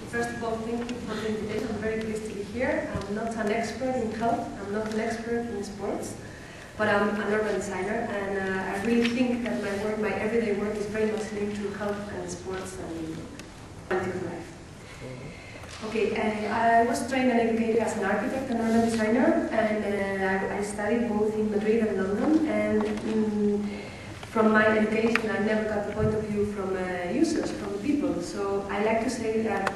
First of all, thank you for the invitation. I'm very pleased to be here. I'm not an expert in health, I'm not an expert in sports, but I'm an urban designer, and I really think that my work, my everyday work, is very much linked to health and sports and quality of life. Okay, I was trained and educated as an architect and urban designer, and I studied both in Madrid and London, and from my education I never got the point of view from users, from people. So I like to say that,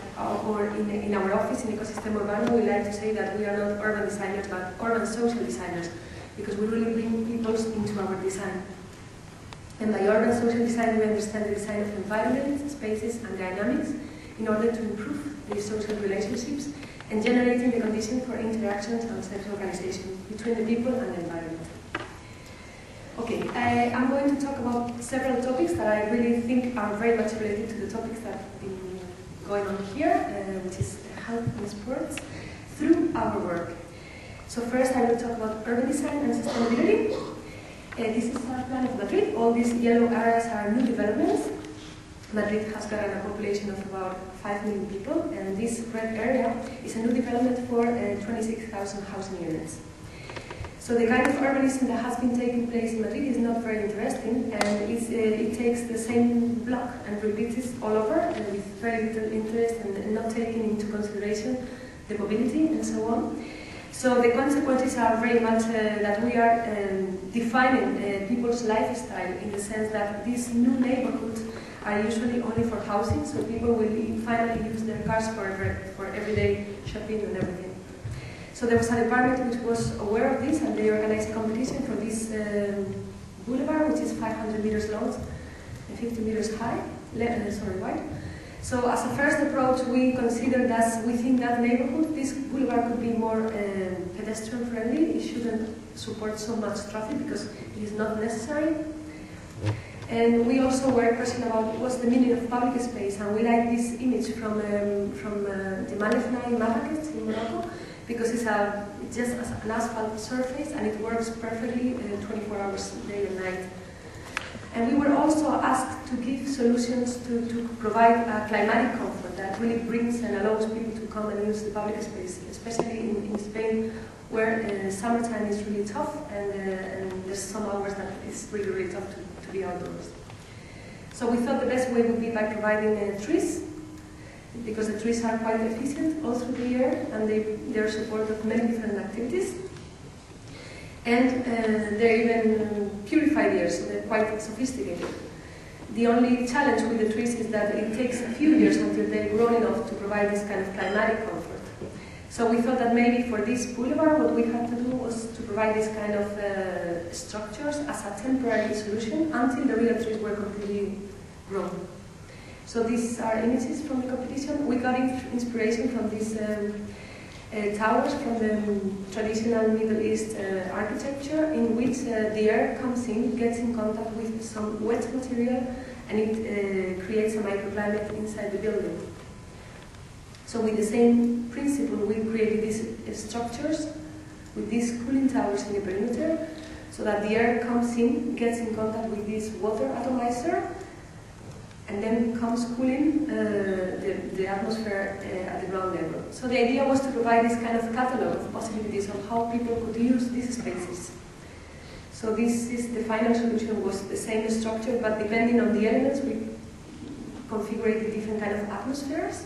or in our office in Ecosystem Urbano, we like to say that we are not urban designers but urban social designers, because we really bring people into our design. And by urban social design we understand the design of environments, spaces and dynamics in order to improve the social relationships and generating the condition for interactions and self-organization between the people and the environment. Okay, I'm going to talk about several topics that I really think are very much related to the topics that have been going on here, which is health and sports, through our work. So first I will talk about urban design and sustainability. This is our plan of Madrid. All these yellow areas are new developments. Madrid has got a population of about 5 million people, and this red area is a new development for 26,000 housing units. So the kind of urbanism that has been taking place in Madrid is not very interesting, and it takes the same block and repeats it all over with very little interest and not taking into consideration the mobility and so on. So the consequences are very much that we are defining people's lifestyle, in the sense that these new neighborhoods are usually only for housing, so people will finally use their cars for everyday shopping and everything. So there was a department which was aware of this, and they organized a competition for this boulevard, which is 500 meters long and 50 meters high, wide. So as a first approach, we considered that within that neighborhood, this boulevard could be more pedestrian friendly. It shouldn't support so much traffic because it is not necessary. And we also were questioning about what's the meaning of public space, and we like this image from the Malefna in Marrakech in Morocco, because it's just an asphalt surface and it works perfectly 24 hours day and night. And we were also asked to give solutions to provide a climatic comfort that really brings and allows people to come and use the public space, especially in Spain, where summertime is really tough, and there's some hours that it's really, really tough to be outdoors. So we thought the best way would be by providing trees, because the trees are quite efficient all through the year, and they're support of many different activities. And they're even purified here, so they're quite sophisticated. The only challenge with the trees is that it takes a few years until they're grown enough to provide this kind of climatic comfort. So we thought that maybe for this boulevard, what we had to do was to provide this kind of structures as a temporary solution until the real trees were completely grown. So these are images from the competition. We got inspiration from these towers from the traditional Middle East architecture, in which the air comes in, gets in contact with some wet material, and it creates a microclimate inside the building. So with the same principle, we created these structures with these cooling towers in the perimeter, so that the air comes in, gets in contact with this water atomizer, and then comes cooling the atmosphere at the ground level. So the idea was to provide this kind of catalogue of possibilities of how people could use these spaces. So this is the final solution, was the same structure, but depending on the elements, we configured the different kind of atmospheres.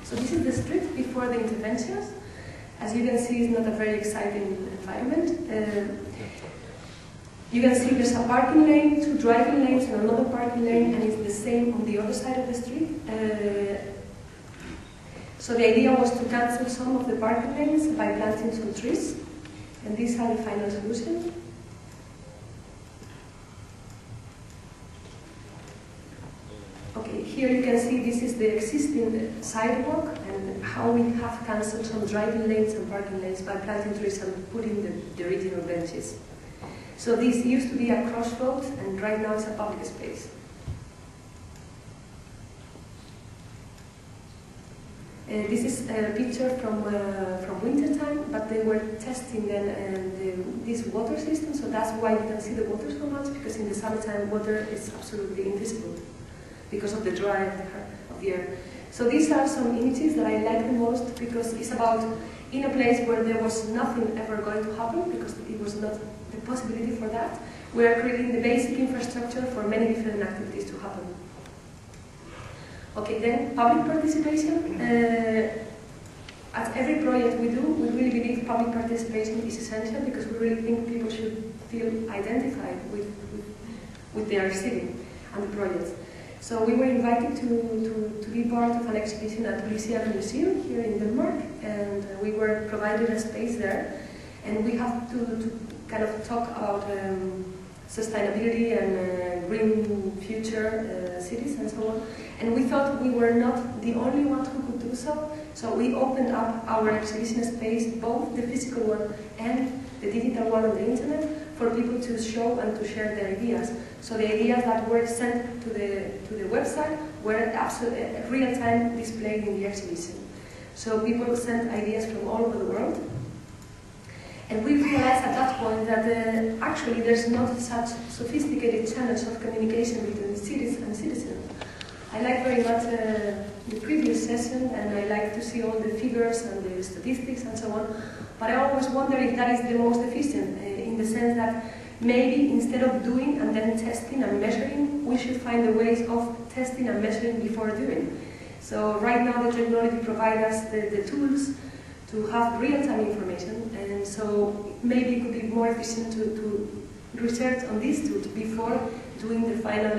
So this is the street before the interventions. As you can see, it's not a very exciting environment. You can see there's a parking lane, 2 driving lanes, and another parking lane, and it's the same on the other side of the street. So the idea was to cancel some of the parking lanes by planting some trees, and these are the final solution. Okay, here you can see this is the existing sidewalk, and how we have cancelled some driving lanes and parking lanes by planting trees and putting the original benches. So this used to be a crossroads, and right now it's a public space. This is a picture from winter time, but they were testing then this water system, so that's why you can see the water so much, because in the summertime water is absolutely invisible because of the dry of the air. So these are some images that I like the most because it's about in a place where there was nothing ever going to happen because it was not the possibility for that. We are creating the basic infrastructure for many different activities to happen. Okay, then public participation. At every project we do, we really believe public participation is essential because we really think people should feel identified with their city and the projects. So we were invited to be part of an exhibition at Louisiana Museum here in Denmark, and we were provided a space there, and we have to kind of talk about sustainability and green future cities and so on. And we thought we were not the only ones who could do so, so we opened up our exhibition space, both the physical one and the digital one on the internet, for people to show and to share their ideas. So the ideas that were sent to the website were absolutely real-time displayed in the exhibition. So people sent ideas from all over the world. And we realized at that point that actually there's not such sophisticated channels of communication between cities and citizens. I like very much the previous session, and I like to see all the figures and the statistics and so on, but I always wonder if that is the most efficient, in the sense that maybe instead of doing and then testing and measuring, we should find the ways of testing and measuring before doing. So right now the technology provides us the tools to have real-time information, and so maybe it could be more efficient to research on these tools before doing the final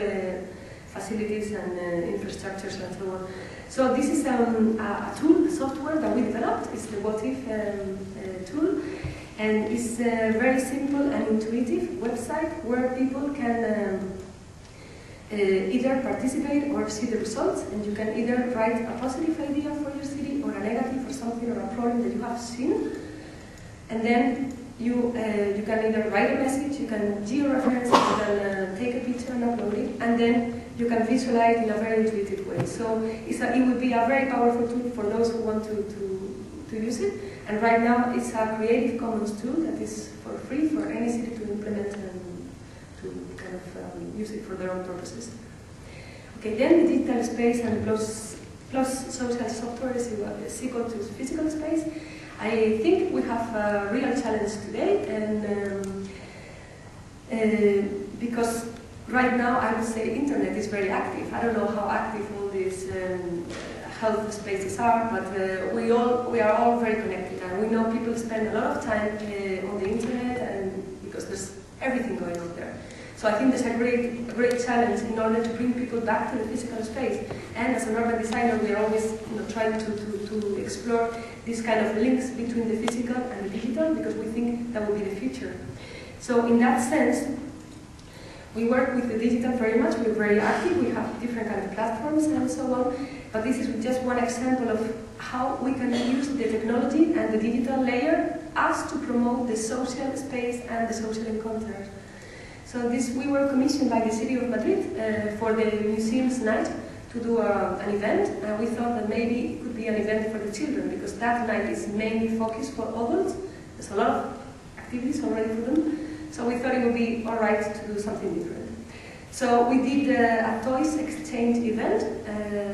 facilities and infrastructures and so on. So this is a tool, software that we developed. It's the What If tool, and it's a very simple and intuitive website where people can either participate or see the results, and you can either write a positive idea for your city or a negative or something or a problem that you have seen, and then you can either write a message, you can georeference it, you can take a picture and upload it, and then you can visualize it in a very intuitive way. So it would be a very powerful tool for those who want to use it. And right now it's a Creative Commons tool that is for free for any city to implement and to kind of use it for their own purposes. Okay, then the digital space and plus social software is equal to physical space. I think we have a real challenge today, and because right now I would say internet is very active. I don't know how active all these health spaces are, but we are all very connected, and we know people spend a lot of time on the internet, and because there's everything going on there. So I think there's a great challenge in order to bring people back to the physical space. And as an urban designer, we are always trying to explore these kind of links between the physical and the digital, because we think that will be the future. So in that sense, we work with the digital very much. We're very active. We have different kind of platforms and so on. But this is just one example of how we can use the technology and the digital layer as to promote the social space and the social encounters. So we were commissioned by the city of Madrid for the museum's night to do an event, and we thought that maybe it could be an event for the children, because that night is mainly focused for adults. There's a lot of activities already for them, so we thought it would be all right to do something different. So we did a toys exchange event,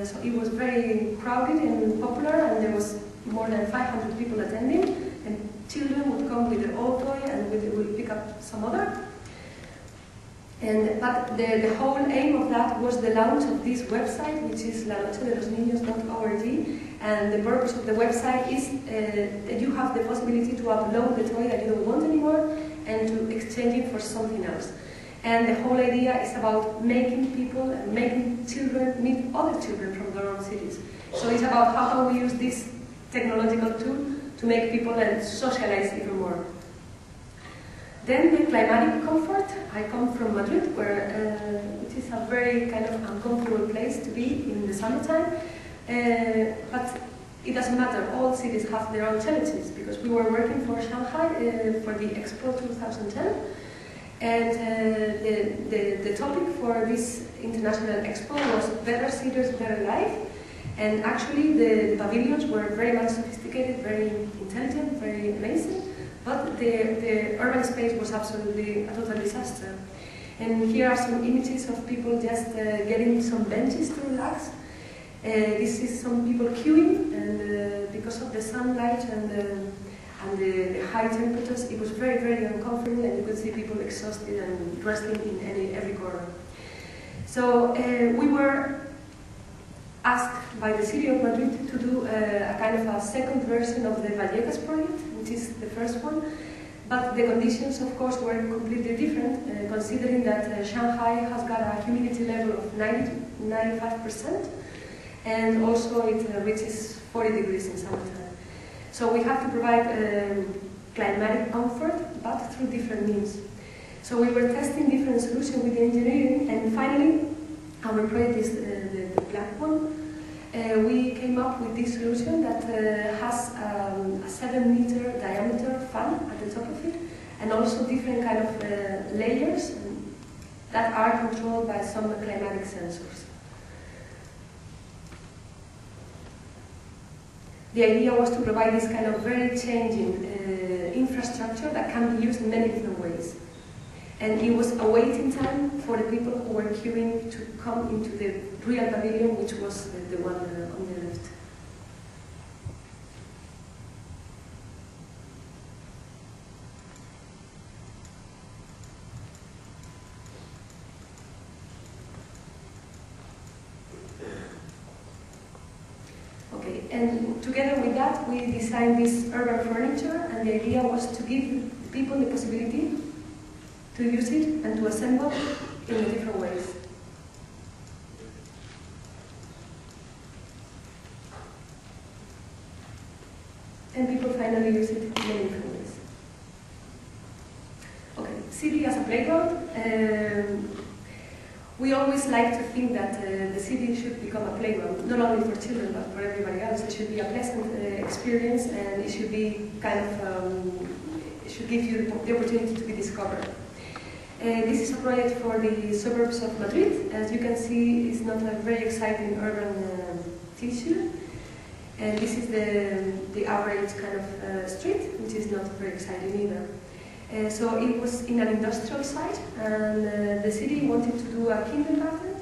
so it was very crowded and popular, and there was more than 500 people attending, and children would come with their own toy and we would pick up some other. But the whole aim of that was the launch of this website, which is lanochedelosniños.org, and the purpose of the website is that you have the possibility to upload the toy that you don't want anymore and to exchange it for something else. And the whole idea is about making people and making children meet other children from their own cities. So it's about how can we use this technological tool to make people and socialize even more. Then the climatic comfort. I come from Madrid, which is a very kind of uncomfortable place to be in the summertime. But it doesn't matter. All cities have their own challenges, because we were working for Shanghai for the Expo 2010. And the topic for this international expo was Better Cities, Better Life. And actually the pavilions were very much sophisticated, very intelligent, very amazing. But the urban space was absolutely a total disaster. And here are some images of people just getting some benches to relax. This is some people queuing, and because of the sunlight and the high temperatures, it was very, very uncomfortable, and you could see people exhausted and wrestling in every corner. So we were asked by the city of Madrid to do a kind of a second version of the Vallecas project, which is the first one. But the conditions, of course, were completely different, considering that Shanghai has got a humidity level of 95%, and also it reaches 40 degrees in summertime. So we have to provide climatic comfort, but through different means. So we were testing different solutions with the engineering, and finally, our project is the black one. We came up with this solution that has a 7-meter diameter fan at the top of it, and also different kind of layers that are controlled by some climatic sensors. The idea was to provide this kind of very changing infrastructure that can be used in many different ways. And it was a waiting time for the people who were queuing to come into the real pavilion, which was the one on the left. Okay, and together with that, we designed this urban furniture, and the idea was to give people the possibility to use it and to assemble in different ways. And people finally use it in many different ways. Okay, city as a playground. We always like to think that the city should become a playground, not only for children but for everybody else. It should be a pleasant experience, and it should be kind of, it should give you the opportunity to be discovered. This is a project for the suburbs of Madrid. As you can see, it's not a very exciting urban tissue. And this is the average kind of street, which is not very exciting either. So it was in an industrial site, and the city wanted to do a kindergarten.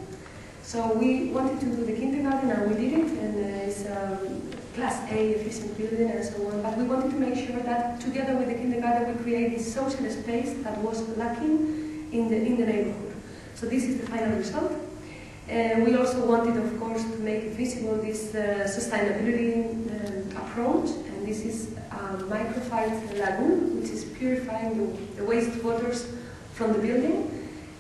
So we wanted to do the kindergarten, and we did it, and it's a Class A efficient building and so on. But we wanted to make sure that together with the kindergarten we create this social space that was lacking in the neighborhood. So this is the final result. We also wanted, of course, to make visible this sustainability approach, and this is a microfied lagoon, which is purifying the wastewaters from the building,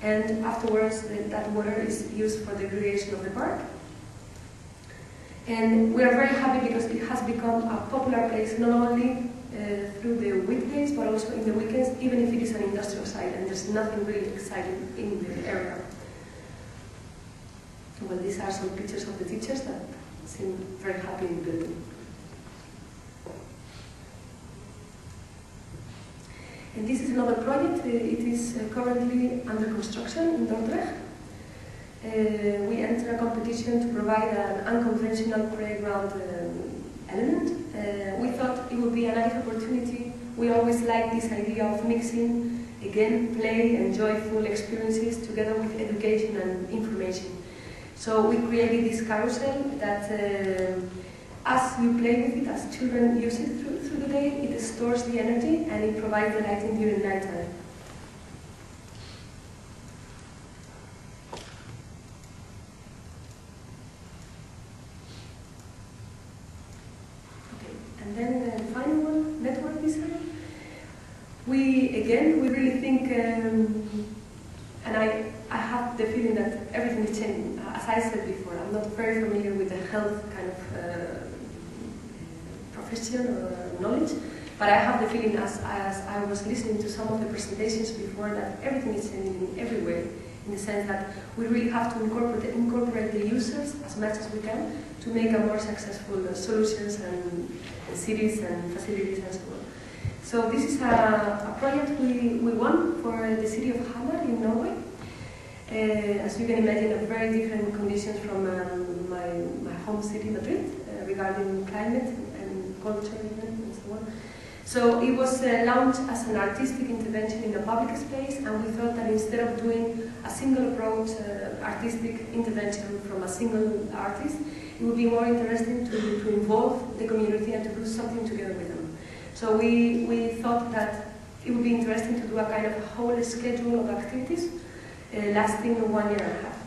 and afterwards that water is used for the creation of the park. And we are very happy because it has become a popular place, not only through the weekdays, but also in the weekends, even if it is an industrial site and there's nothing really exciting in the area. Well, these are some pictures of the teachers that seem very happy in the building. And this is another project. It is currently under construction in Dordrecht. We enter a competition to provide an unconventional playground element. We thought it would be a nice opportunity. We always like this idea of mixing, again, play and joyful experiences together with education and information. So we created this carousel that, as you play with it, as children use it through the day, it stores the energy and it provides the lighting during nighttime. Okay, and then the final one, network design. We really think, and I have the feeling that everything is changing. As I said before, I'm not very familiar with the health kind of profession or knowledge, but I have the feeling as I was listening to some of the presentations before that everything is changing in every way, in the sense that we really have to incorporate the users as much as we can to make a more successful solutions and cities and facilities and so on. So this is a project we won for the city of Hamar in Norway. As you can imagine, very different conditions from my home city, Madrid, regarding climate and culture and so on. So it was launched as an artistic intervention in a public space, and we thought that instead of doing a single approach, artistic intervention from a single artist, it would be more interesting to involve the community and to do something together with them. So we thought that it would be interesting to do a kind of whole schedule of activities lasting 1 year and a half.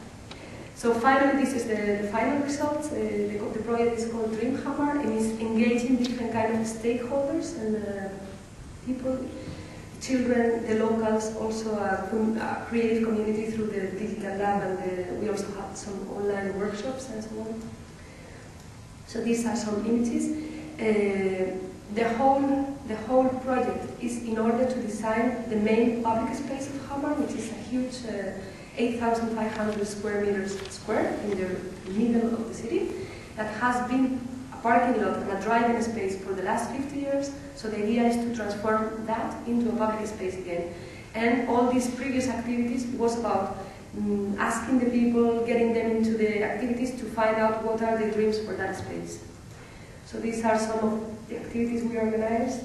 So finally, this is the final results. The project is called Dreamhammer and is engaging different kind of stakeholders and people, children, the locals, also a creative community through the digital lab, and we also have some online workshops and so on. So these are some images. The whole project is in order to design the main public space of Hamar, which is a huge 8,500 square meters in the middle of the city, that has been a parking lot and a driving space for the last 50 years. So the idea is to transform that into a public space again. And all these previous activities was about asking the people, getting them into the activities to find out what are the dreams for that space. So these are some of the activities we organized.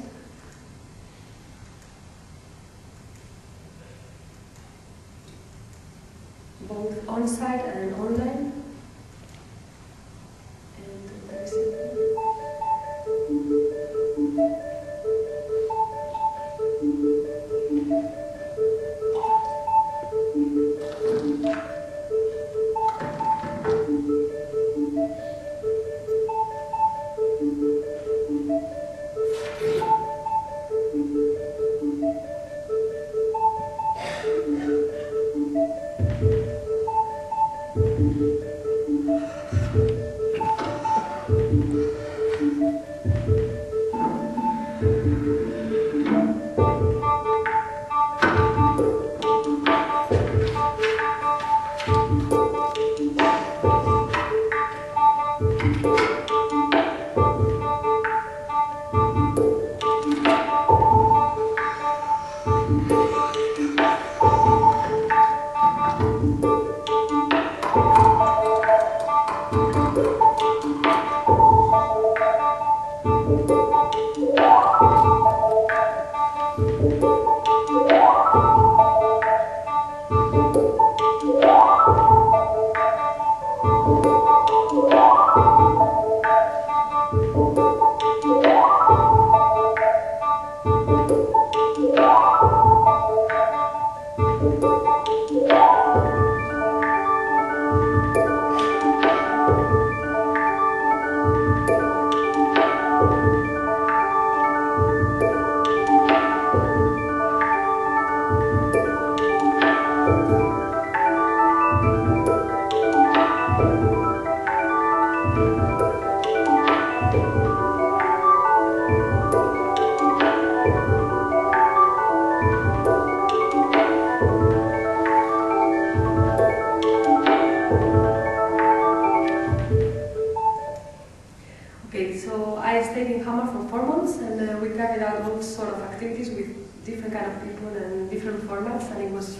Both on-site and online. And there is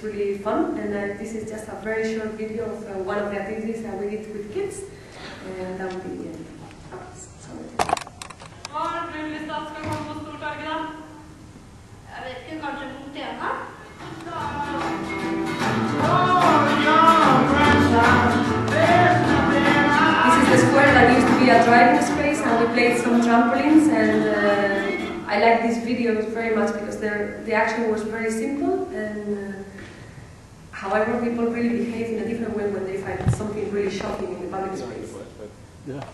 really fun, and this is just a very short video of one of the activities that we did with kids, and that will be the end. Var du lyst til at skal komme på stortorget da? Jeg vet ikke, kanskje på Tena? This is the square that used to be a driving space, and we played some trampolines, and I like these videos very much because the action was very simple, and however people really behave in a different way when they find something really shocking in the public space. Yeah.